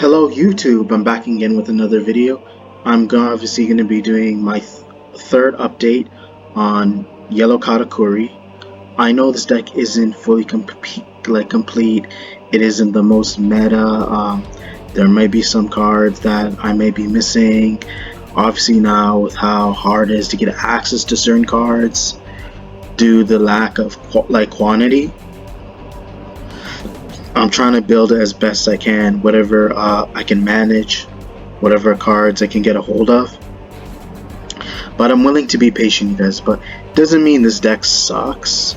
Hello YouTube, I'm back again with another video. Obviously going to be doing my third update on Yellow Katakuri. I know this deck isn't fully complete. It isn't the most meta. There might be some cards that I may be missing. Obviously now with how hard it is to get access to certain cards due to the lack of quantity. I'm trying to build it as best I can, whatever I can manage, whatever cards I can get a hold of. But I'm willing to be patient, you guys. But it doesn't mean this deck sucks.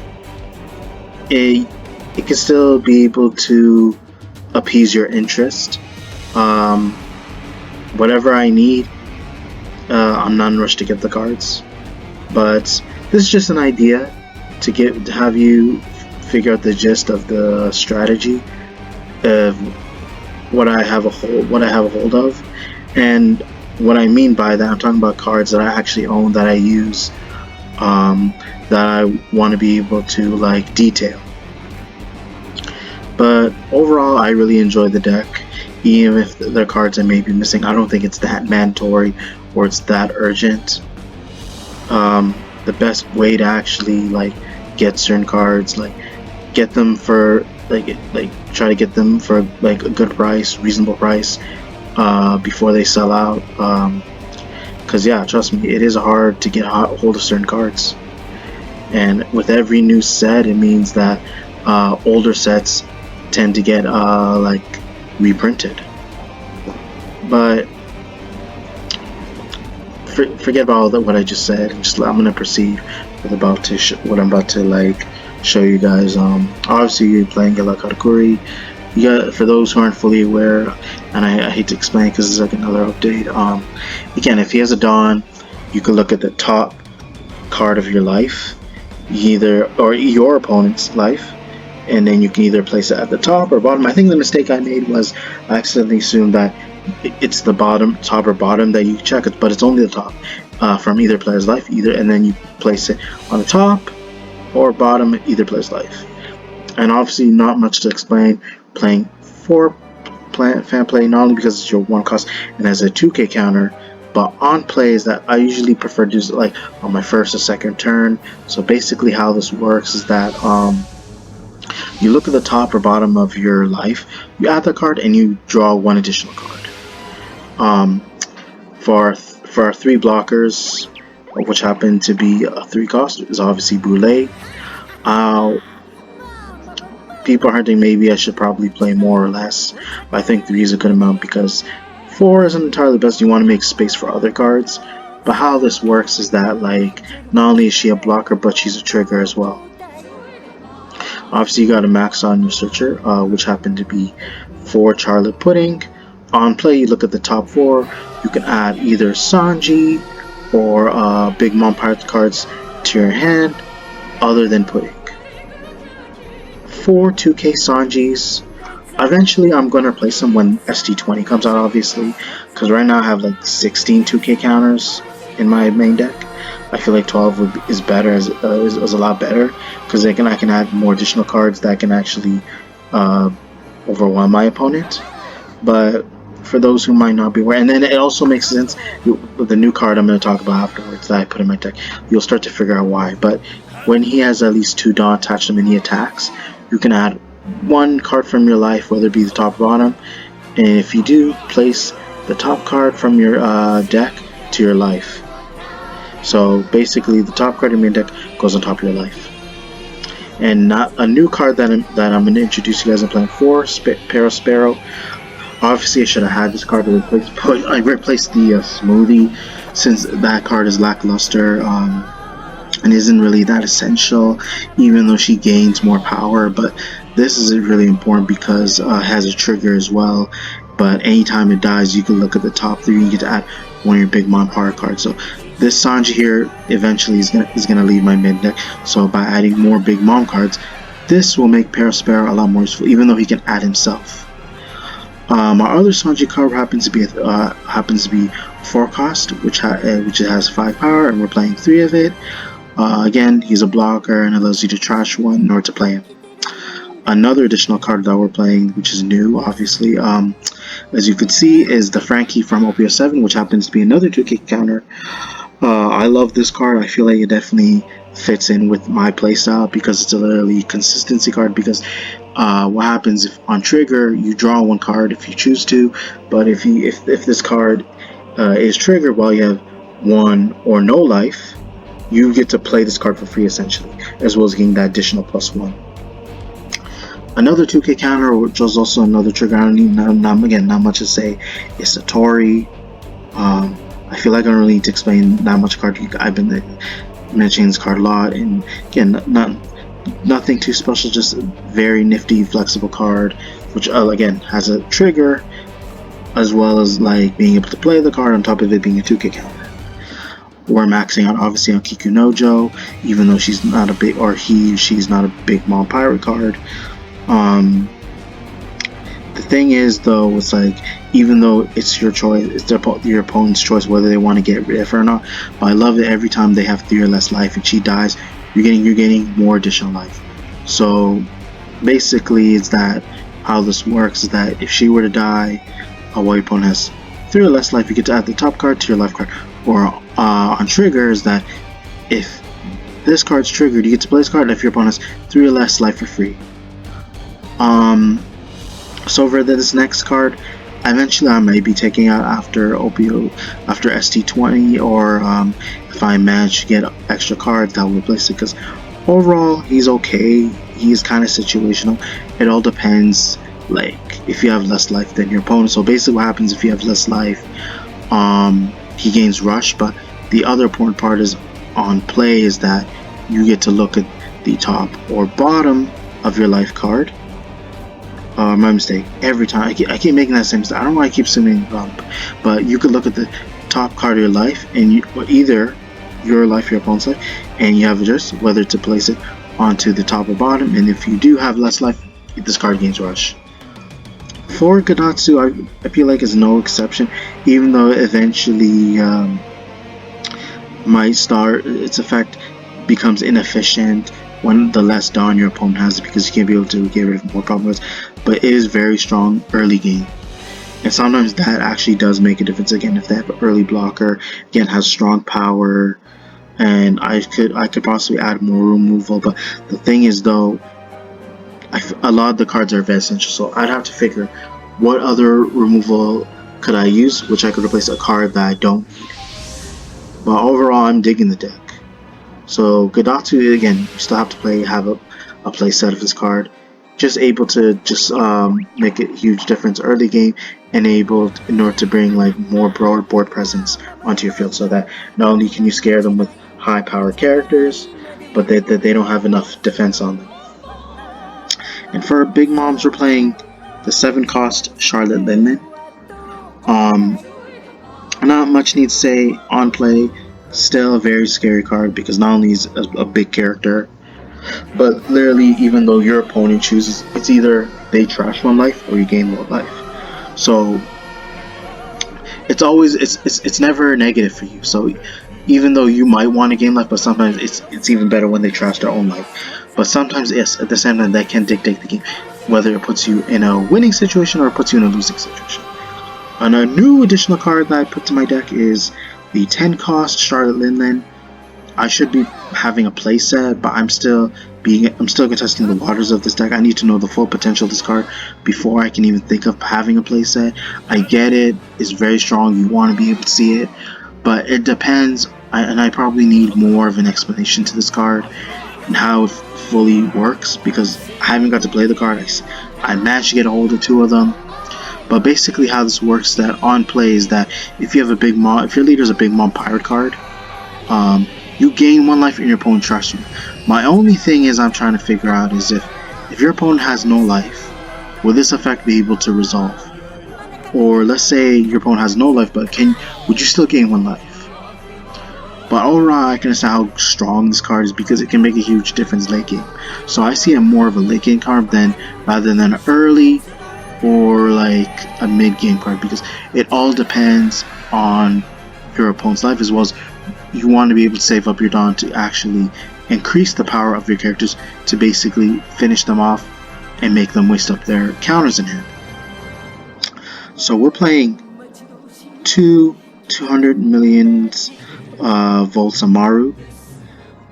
It can still be able to appease your interest. Whatever I need, I'm not in a rush to get the cards. But this is just an idea to have you figure out the gist of the strategy of what I have a hold of, and what I mean by that, I'm talking about cards that I actually own, that I use, that I want to be able to like detail. But overall, I really enjoy the deck, even if there are cards I may be missing. I don't think it's that mandatory or it's that urgent. The best way to actually get certain cards, get them for try to get them for a good price, reasonable price, before they sell out. Because yeah, trust me, it is hard to get a hold of certain cards, and with every new set, it means that older sets tend to get reprinted. But forget about all what I just said. I'm gonna proceed with what I'm about to show you guys. Obviously you're playing Yellow Katakuri. For those who aren't fully aware, and I hate to explain because it's like another update. Again, if he has a Dawn, you can look at the top card of your life, or your opponent's life, and then you can either place it at the top or bottom. I think the mistake I made was I accidentally assumed that it's the top or bottom that you check it, but it's only the top from either player's life, and then you place it on the top or bottom either player's life. And obviously not much to explain. Playing for fan play, not only because it's your 1 cost and has a 2k counter, but on plays that I usually prefer to do on my first or second turn. So basically how this works is that you look at the top or bottom of your life, you add the card, and you draw 1 additional card. For our 3 blockers, which happen to be a 3 cost, is obviously Boule. People are thinking maybe I should probably play more or less, but I think 3 is a good amount because 4 isn't entirely best. You want to make space for other cards. But how this works is that not only is she a blocker, but she's a trigger as well. Obviously you got to max on your searcher, which happened to be 4 Charlotte Pudding. On play, you look at the top 4. You can add either Sanji or Big Mom Pirate cards to your hand, other than Pudding. 4 2k Sanjis. Eventually I'm going to replace them when ST20 comes out, obviously, because right now I have 16 2k counters in my main deck. I feel like 12 is better, is a lot better, because I can add more additional cards that can actually overwhelm my opponent. But for those who might not be aware, and then it also makes sense with the new card I'm going to talk about afterwards that I put in my deck, you'll start to figure out why. But when he has at least 2 Dawn attached to him and he attacks, you can add 1 card from your life, whether it be the top or bottom, and if you do, place the top card from your deck to your life. So basically the top card in your deck goes on top of your life. And not a new card that I'm going to introduce you guys. I'm playing 4 Sparrow. Obviously I should have had this card to replace, but I replaced the Smoothie, since that card is lackluster and isn't really that essential, even though she gains more power. But this is really important because it has a trigger as well. But anytime it dies, you can look at the top 3 and you get to add 1 of your Big Mom power cards. So this Sanji here eventually is gonna leave my mid deck. So by adding more Big Mom cards, this will make Sparrow a lot more useful, even though he can add himself. Our other Sanji card happens to be 4 cost, which has 5 power, and we're playing 3 of it. Again, he's a blocker and allows you to trash 1 in order to play him. Another additional card that we're playing, which is new, obviously, as you could see, is the Frankie from OPS 7, which happens to be another 2K counter. I love this card. I feel like it definitely fits in with my playstyle because it's a literally consistency card. Because what happens if on trigger you draw one card if you choose to, but if this card is triggered while you have one or no life, you get to play this card for free essentially, as well as getting that additional +1. Another 2K counter, which was also another trigger, I don't need, not much to say, is Satori. I feel like I don't really need to explain that much card. I've been mentioning this card a lot, and again, nothing too special, just a very nifty, flexible card, which again has a trigger, as well as like being able to play the card on top of it being a 2K counter. We're maxing out obviously on Kikunojo, even though she's not a big, or she's not a big mom pirate card. The thing is though, it's like, even though it's your choice, it's your opponent's choice whether they want to get rid of her or not, but I love that every time they have 3 or less life and she dies, you're getting more additional life. So basically it's that how this works is that if she were to die while your opponent has 3 or less life, you get to add the top card to your life card. Or on trigger is that if this card's triggered, you get to play this card if your opponent has 3 or less life for free. So for this next card, eventually I may be taking out after ST20, or if I manage to get extra cards that will replace it, because overall he's okay. He's kind of situational. It all depends, like if you have less life than your opponent. So basically what happens if you have less life, he gains rush, but the other important part is on play is that you get to look at the top or bottom of your life card. My mistake. Every time I keep making that same mistake. I don't know why I keep assuming but you could look at the top card of your life, and either your life, your opponent's life, and you have a choice whether to place it onto the top or bottom. And if you do have less life, this card gains rush. For Gadatsu, I feel like is no exception, even though eventually might start, its effect becomes inefficient when the less Dawn your opponent has, because you can't be able to get rid of more problems. But it is very strong early game, and sometimes that actually does make a difference. Again, if they have an early blocker, again has strong power, and I could possibly add more removal. But the thing is though, a lot of the cards are very essential, so I'd have to figure what other removal could I use, which I could replace a card that I don't need. But overall, I'm digging the deck. So Gadatsu, again, you still have to have a play set of this card. Just able to make a huge difference early game, and able in order to bring like more broad board presence onto your field, so that not only can you scare them with high power characters, but that they don't have enough defense on them. And for big moms, we're playing the 7-cost Charlotte Linman. Not much needs to say on play. Still a very scary card, because not only is a big character, but literally even though your opponent chooses, it's either they trash 1 life or you gain 1 life. So it's always it's never negative for you. So even though you might want to gain life, but sometimes it's even better when they trash their own life. But sometimes, yes, at the same time, that can dictate the game, whether it puts you in a winning situation or it puts you in a losing situation. And a new additional card that I put to my deck is the 10-cost Charlotte Linlan. I should be having a playset, but I'm still contesting the waters of this deck. I need to know the full potential of this card before I can even think of having a playset. I get it, it's very strong, you want to be able to see it, but it depends, and I probably need more of an explanation to this card and how it fully works, because I haven't got to play the card. I managed to get a hold of 2 of them. But basically how this works is that on play is that if you have a big mom, if your leader is a big mom pirate card, you gain 1 life and your opponent trusts you. My only thing is I'm trying to figure out is if your opponent has no life, will this effect be able to resolve? Or let's say your opponent has no life, but would you still gain 1 life? But overall, I can understand how strong this card is, because it can make a huge difference late game. So I see it more of a late game card rather than an early or like a mid-game card, because it all depends on your opponent's life, as well as you want to be able to save up your Dawn to actually increase the power of your characters to basically finish them off and make them waste up their counters in hand. So we're playing two 200 millions volts Amaru.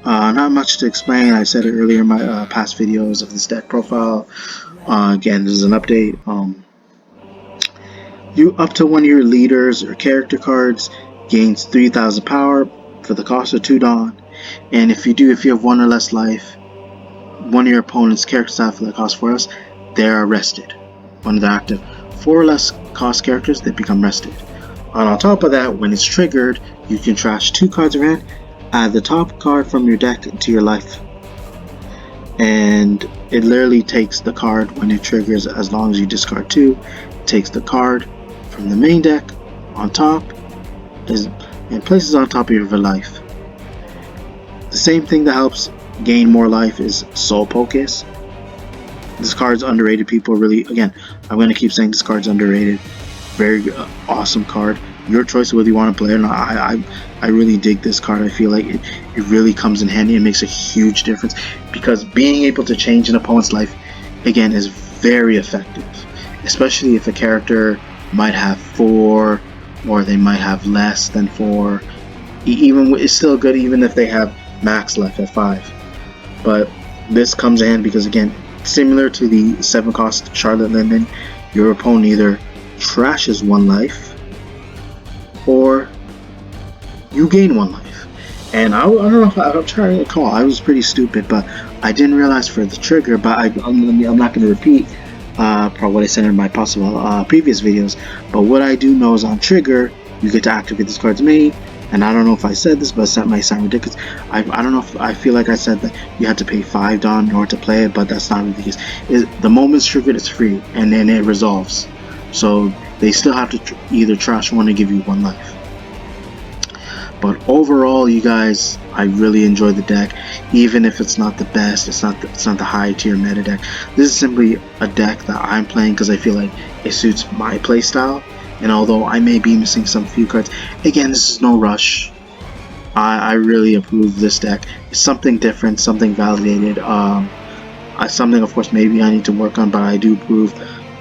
Not much to explain. I said it earlier in my past videos of this deck profile. Again, this is an update. You up to one of your leaders or character cards gains 3,000 power for the cost of 2 Dawn. And if you have 1 or less life, one of your opponent's characters have for the cost 4 less, they are rested. When they're active, 4 or less cost characters, they become rested. And on top of that, when it's triggered, you can trash 2 cards of hand, add the top card from your deck to your life. And it literally takes the card when it triggers, as long as you discard 2, it takes the card from the main deck on top and places on top of your life. The same thing that helps gain more life is Soul Focus. This card's underrated. People really, again, I'm going to keep saying this card's underrated. Very awesome card. Your choice whether you want to play it or not. I really dig this card. I feel like it really comes in handy. It makes a huge difference because being able to change an opponent's life, again, is very effective. Especially if a character might have 4 or they might have less than 4. Even it's still good even if they have max life at 5. But this comes in because, again, similar to the 7 cost Charlotte Linden, your opponent either trashes 1 life or you gain 1 life. And I don't know if I'm trying to recall, I was pretty stupid, but I didn't realize for the trigger, but I'm not going to repeat probably what I said in my possible previous videos, but what I do know is on trigger, you get to activate this card's main. And I don't know if I said this, but it might sound ridiculous. I don't know if I feel like I said that you had to pay 5 Dawn in order to play it, but that's not really the case. The moment it's triggered, it's free, and then it resolves. So they still have to either trash 1 or give you 1 life. But overall, you guys, I really enjoy the deck. Even if it's not the best, it's not the high tier meta deck. This is simply a deck that I'm playing because I feel like it suits my playstyle. And although I may be missing some few cards, again, this is no rush. I really approve this deck. It's something different, something validated. Something, of course, maybe I need to work on, but I do approve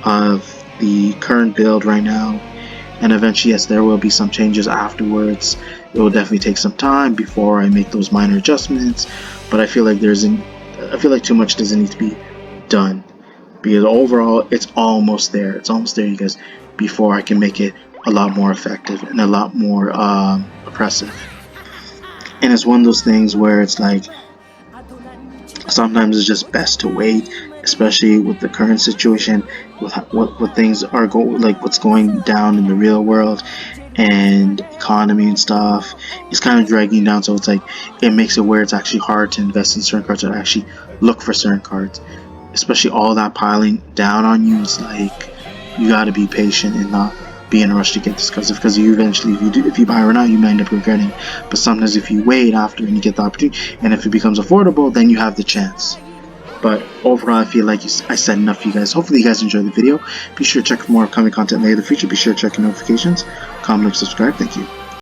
of the current build right now. And eventually, yes, there will be some changes afterwards. It will definitely take some time before I make those minor adjustments. But I feel like too much doesn't need to be done. Because overall, it's almost there. It's almost there, you guys, before I can make it a lot more effective and a lot more oppressive. And it's one of those things where it's like, sometimes it's just best to wait, especially with the current situation, with what things are what's going down in the real world and economy and stuff. It's kind of dragging down, so it's like it makes it where it's actually hard to invest in certain cards or actually look for certain cards. Especially all that piling down on you, it's like you gotta be patient and not be in a rush to get this because you eventually, if you buy it right now, you might end up regretting. But sometimes if you wait after and you get the opportunity, and if it becomes affordable, then you have the chance. But overall, I feel like I said enough for you guys. Hopefully you guys enjoyed the video. Be sure to check for more upcoming content later in the future. Be sure to check your notifications, comment, like, subscribe. Thank you.